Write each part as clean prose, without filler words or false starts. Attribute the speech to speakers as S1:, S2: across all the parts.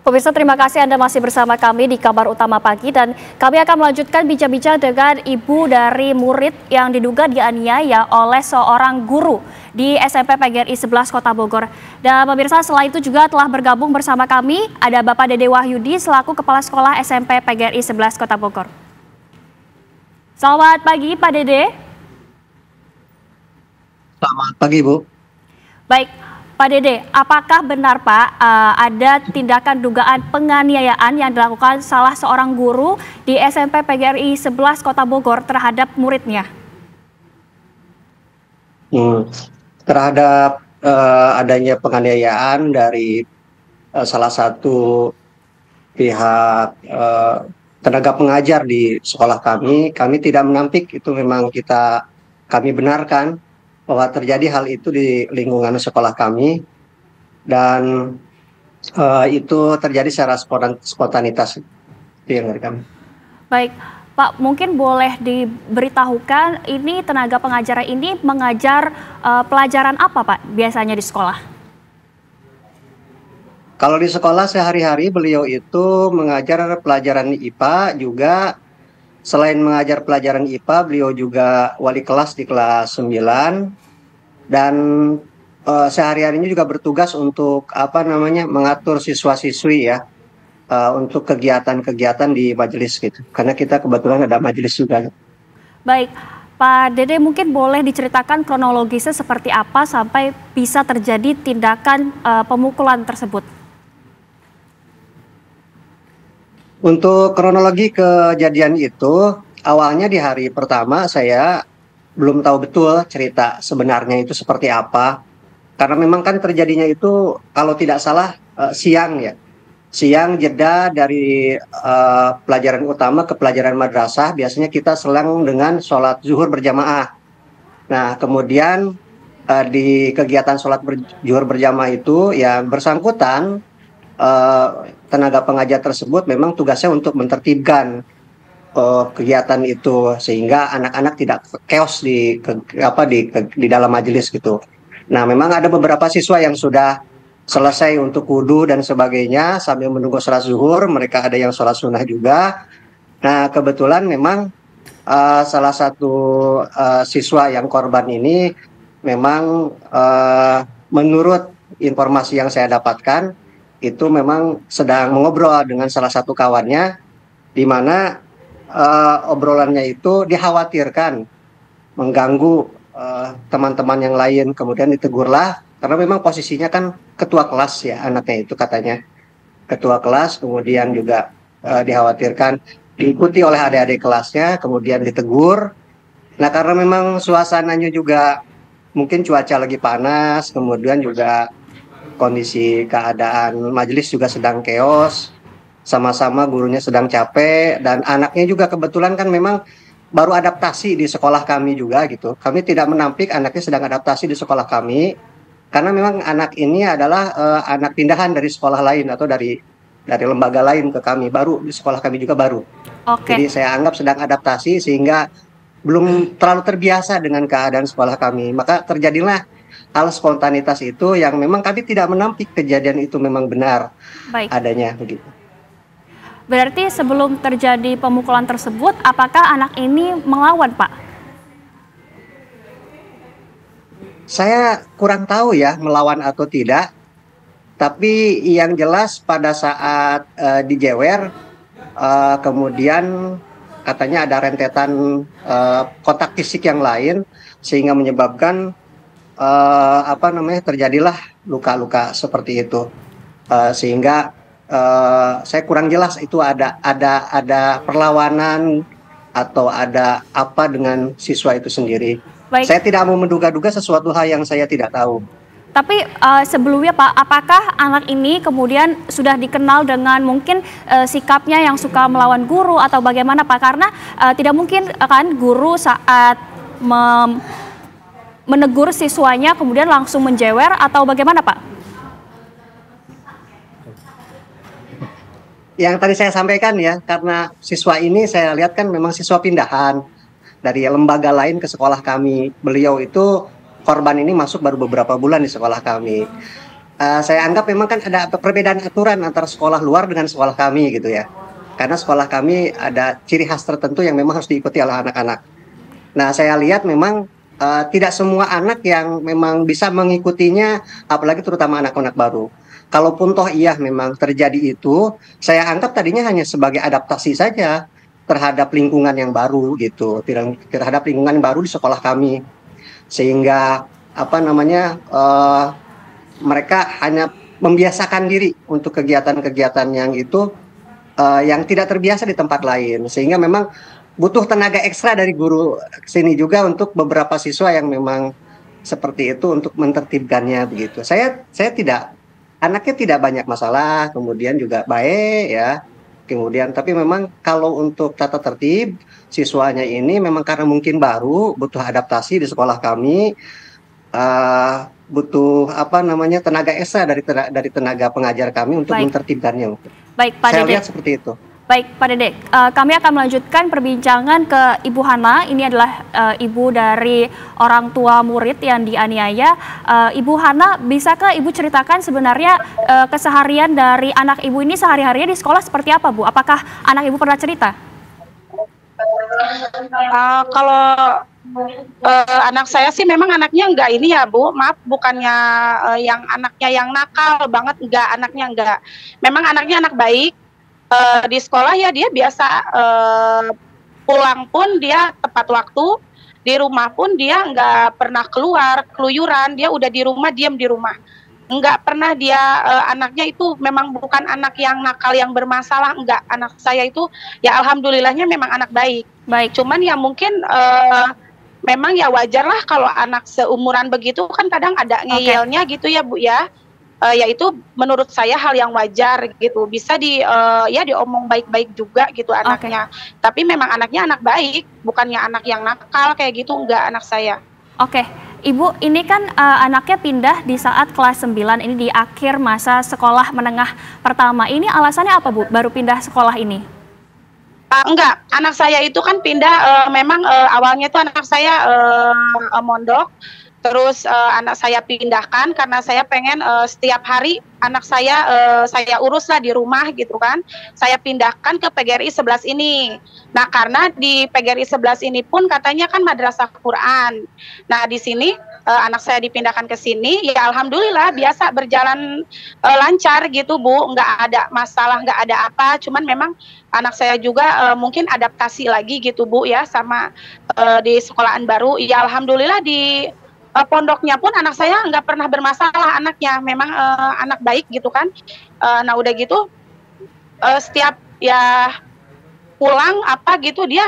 S1: Pemirsa, terima kasih Anda masih bersama kami di Kabar Utama Pagi dan kami akan melanjutkan bincang-bincang dengan ibu dari murid yang diduga dianiaya oleh seorang guru di SMP PGRI 11 Kota Bogor. Dan pemirsa, setelah itu juga telah bergabung bersama kami ada Bapak Dede Wahyudi selaku Kepala Sekolah SMP PGRI 11 Kota Bogor. Selamat pagi Pak Dede.
S2: Selamat pagi Bu.
S1: Baik. Pak Dede, apakah benar Pak ada tindakan dugaan penganiayaan yang dilakukan salah seorang guru di SMP PGRI 11 Kota Bogor terhadap muridnya?
S2: Terhadap adanya penganiayaan dari salah satu pihak tenaga pengajar di sekolah kami tidak menampik itu memang kami benarkan bahwa terjadi hal itu di lingkungan sekolah kami dan itu terjadi secara spontanitas itu yang dari kami.
S1: Baik, Pak, mungkin boleh diberitahukan ini tenaga pengajar ini mengajar pelajaran apa Pak biasanya di sekolah?
S2: Kalau di sekolah sehari-hari beliau itu mengajar pelajaran IPA juga. Selain mengajar pelajaran IPA, beliau juga wali kelas di kelas 9 dan sehari-harinya juga bertugas untuk mengatur siswa-siswi ya untuk kegiatan-kegiatan di majelis gitu. Karena kita kebetulan ada majelis juga.
S1: Baik, Pak Dede mungkin boleh diceritakan kronologisnya seperti apa sampai bisa terjadi tindakan pemukulan tersebut?
S2: Untuk kronologi kejadian itu, awalnya di hari pertama saya belum tahu betul cerita sebenarnya itu seperti apa. Karena memang kan terjadinya itu kalau tidak salah siang ya. Siang jeda dari pelajaran utama ke pelajaran madrasah, biasanya kita selang dengan sholat zuhur berjamaah. Nah kemudian di kegiatan sholat zuhur berjamaah itu ya bersangkutan tenaga pengajar tersebut memang tugasnya untuk menertibkan kegiatan itu sehingga anak-anak tidak chaos di dalam majelis gitu. Nah, memang ada beberapa siswa yang sudah selesai untuk wudu dan sebagainya sambil menunggu sholat zuhur, mereka ada yang sholat sunnah juga. Nah, kebetulan memang salah satu siswa yang korban ini memang menurut informasi yang saya dapatkan itu memang sedang mengobrol dengan salah satu kawannya, di mana obrolannya itu dikhawatirkan mengganggu teman-teman yang lain. Kemudian ditegurlah, karena memang posisinya kan ketua kelas ya anaknya itu katanya. Ketua kelas, kemudian juga dikhawatirkan diikuti oleh adik-adik kelasnya, kemudian ditegur. Nah karena memang suasananya juga mungkin cuaca lagi panas, kemudian juga kondisi keadaan majelis juga sedang chaos, sama-sama gurunya sedang capek, dan anaknya juga kebetulan kan memang baru adaptasi di sekolah kami juga gitu. Kami tidak menampik anaknya sedang adaptasi di sekolah kami, karena memang anak ini adalah anak pindahan dari sekolah lain atau dari lembaga lain ke kami, baru di sekolah kami juga baru.
S1: Oke.
S2: Jadi saya anggap sedang adaptasi sehingga belum terlalu terbiasa dengan keadaan sekolah kami, maka terjadilah hal spontanitas itu yang memang kami tidak menampik kejadian itu memang benar. Baik. Adanya begitu.
S1: Berarti sebelum terjadi pemukulan tersebut, apakah anak ini melawan, Pak?
S2: Saya kurang tahu ya melawan atau tidak. Tapi yang jelas pada saat dijewer, kemudian katanya ada rentetan kontak fisik yang lain sehingga menyebabkan terjadilah luka-luka seperti itu, sehingga saya kurang jelas itu ada perlawanan atau ada apa dengan siswa itu sendiri. Baik. Saya tidak mau menduga-duga sesuatu hal yang saya tidak tahu.
S1: Tapi sebelumnya Pak, apakah anak ini kemudian sudah dikenal dengan mungkin sikapnya yang suka melawan guru atau bagaimana Pak? Karena tidak mungkin kan guru saat menegur siswanya kemudian langsung menjewer atau bagaimana Pak?
S2: Yang tadi saya sampaikan ya, karena siswa ini saya lihat kan memang siswa pindahan dari lembaga lain ke sekolah kami. Beliau itu korban ini masuk baru beberapa bulan di sekolah kami. Saya anggap memang kan ada perbedaan aturan antara sekolah luar dengan sekolah kami gitu ya. Karena sekolah kami ada ciri khas tertentu yang memang harus diikuti oleh anak-anak. Nah, saya lihat memang tidak semua anak yang memang bisa mengikutinya, apalagi terutama anak-anak baru. Kalaupun toh iya memang terjadi itu, saya anggap tadinya hanya sebagai adaptasi saja terhadap lingkungan yang baru gitu, terhadap lingkungan yang baru di sekolah kami. Sehingga apa namanya mereka hanya membiasakan diri untuk kegiatan-kegiatan yang itu yang tidak terbiasa di tempat lain, sehingga memang butuh tenaga ekstra dari guru sini juga untuk beberapa siswa yang memang seperti itu untuk mentertibkannya begitu. Saya tidak anaknya tidak banyak masalah, kemudian juga baik ya. Kemudian tapi memang kalau untuk tata tertib siswanya ini memang karena mungkin baru butuh adaptasi di sekolah kami, butuh apa namanya tenaga ekstra dari tenaga pengajar kami untuk mentertibkannya.
S1: Baik, Pak
S2: Saya
S1: Dede.
S2: lihat seperti itu.
S1: Baik, Pak Dede, kami akan melanjutkan perbincangan ke Ibu Hana. Ini adalah ibu dari orang tua murid yang dianiaya. Ibu Hana, bisakah Ibu ceritakan sebenarnya keseharian dari anak Ibu ini sehari-harinya di sekolah seperti apa, Bu? Apakah anak Ibu pernah cerita?
S3: Kalau anak saya sih memang anaknya enggak ini ya Bu, maaf bukannya yang anaknya yang nakal banget, enggak, anaknya enggak. Memang anaknya anak baik. Di sekolah ya dia biasa pulang pun dia tepat waktu, di rumah pun dia nggak pernah keluar keluyuran, dia udah di rumah, diam di rumah, nggak pernah dia anaknya itu memang bukan anak yang nakal yang bermasalah, enggak, anak saya itu ya alhamdulillahnya memang anak baik. Cuman ya mungkin memang ya wajar lah kalau anak seumuran begitu kan kadang ada ngeyelnya gitu ya Bu ya. Ya itu menurut saya hal yang wajar gitu, bisa ya diomong baik-baik juga gitu anaknya. Tapi memang anaknya anak baik, bukannya anak yang nakal kayak gitu, enggak anak saya.
S1: Oke, Ibu, ini kan anaknya pindah di saat kelas 9, ini di akhir masa sekolah menengah pertama. Ini alasannya apa Bu, baru pindah sekolah ini?
S3: Enggak, anak saya itu kan pindah, memang awalnya itu anak saya mondok. Terus anak saya pindahkan karena saya pengen setiap hari anak saya uruslah di rumah gitu kan. Saya pindahkan ke PGRI 11 ini. Nah, karena di PGRI 11 ini pun katanya kan madrasah Quran. Nah, di sini anak saya dipindahkan ke sini, ya alhamdulillah biasa berjalan lancar gitu Bu, nggak ada masalah, nggak ada apa. Cuman memang anak saya juga mungkin adaptasi lagi gitu Bu ya sama di sekolahan baru. Ya alhamdulillah di pondoknya pun anak saya nggak pernah bermasalah anaknya, memang anak baik gitu kan. Nah udah gitu setiap ya pulang apa gitu dia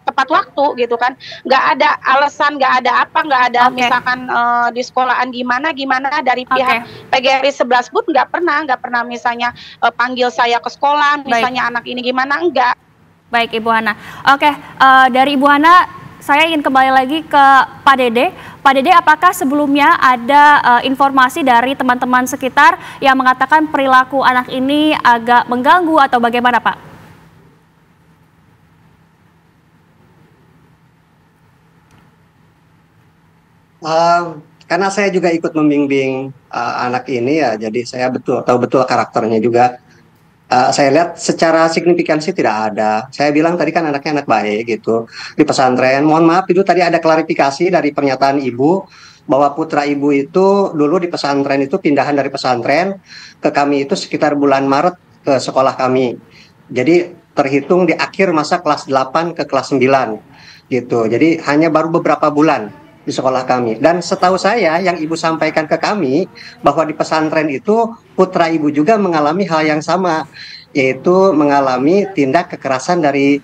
S3: tepat waktu gitu kan, nggak ada alasan, nggak ada apa, nggak ada misalkan di sekolahan gimana dari pihak PGRI 11 pun nggak pernah misalnya panggil saya ke sekolah misalnya anak ini gimana, enggak.
S1: Baik Ibu Hana. Oke, dari Ibu Hana saya ingin kembali lagi ke Pak Dede. Pak Dede, apakah sebelumnya ada informasi dari teman-teman sekitar yang mengatakan perilaku anak ini agak mengganggu atau bagaimana Pak?
S2: Karena saya juga ikut membimbing anak ini ya, jadi saya tahu betul karakternya juga. Saya lihat secara signifikansi tidak ada. Saya bilang tadi kan anaknya anak baik gitu di pesantren. Mohon maaf itu tadi ada klarifikasi dari pernyataan ibu bahwa putra ibu itu dulu di pesantren itu pindahan dari pesantren ke kami itu sekitar bulan Maret ke sekolah kami. Jadi terhitung di akhir masa kelas 8 ke kelas 9 gitu. Jadi hanya baru beberapa bulan di sekolah kami. Dan setahu saya yang ibu sampaikan ke kami bahwa di pesantren itu putra ibu juga mengalami hal yang sama, yaitu mengalami tindak kekerasan dari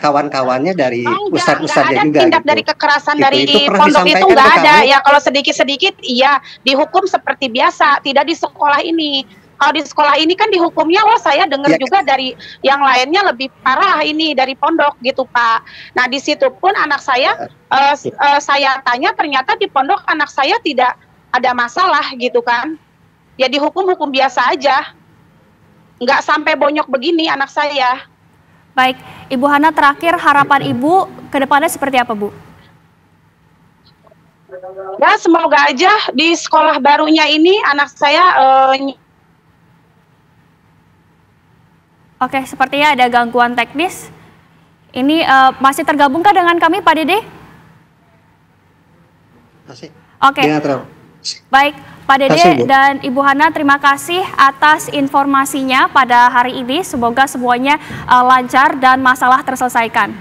S2: kawan-kawannya dari ustadz-ustadznya juga.
S3: Tindak
S2: gitu.
S3: dari kekerasan
S2: gitu.
S3: dari pondok itu nggak ada. Ya kalau sedikit-sedikit iya dihukum seperti biasa, tidak di sekolah ini. Kalau di sekolah ini kan dihukumnya, wah saya dengar juga dari yang lainnya lebih parah ini dari pondok gitu Pak. Nah di situ pun anak saya, saya tanya ternyata di pondok anak saya tidak ada masalah gitu kan. Ya dihukum biasa aja, nggak sampai bonyok begini anak saya.
S1: Baik, Ibu Hana, terakhir harapan Ibu ke depannya seperti apa Bu?
S3: Ya semoga aja di sekolah barunya ini anak saya
S1: Oke, sepertinya ada gangguan teknis. Ini masih tergabungkah dengan kami, Pak Dede?
S2: Masih.
S1: Oke. Baik, Pak Dede dan Ibu Hana, terima kasih atas informasinya pada hari ini. Semoga semuanya lancar dan masalah terselesaikan.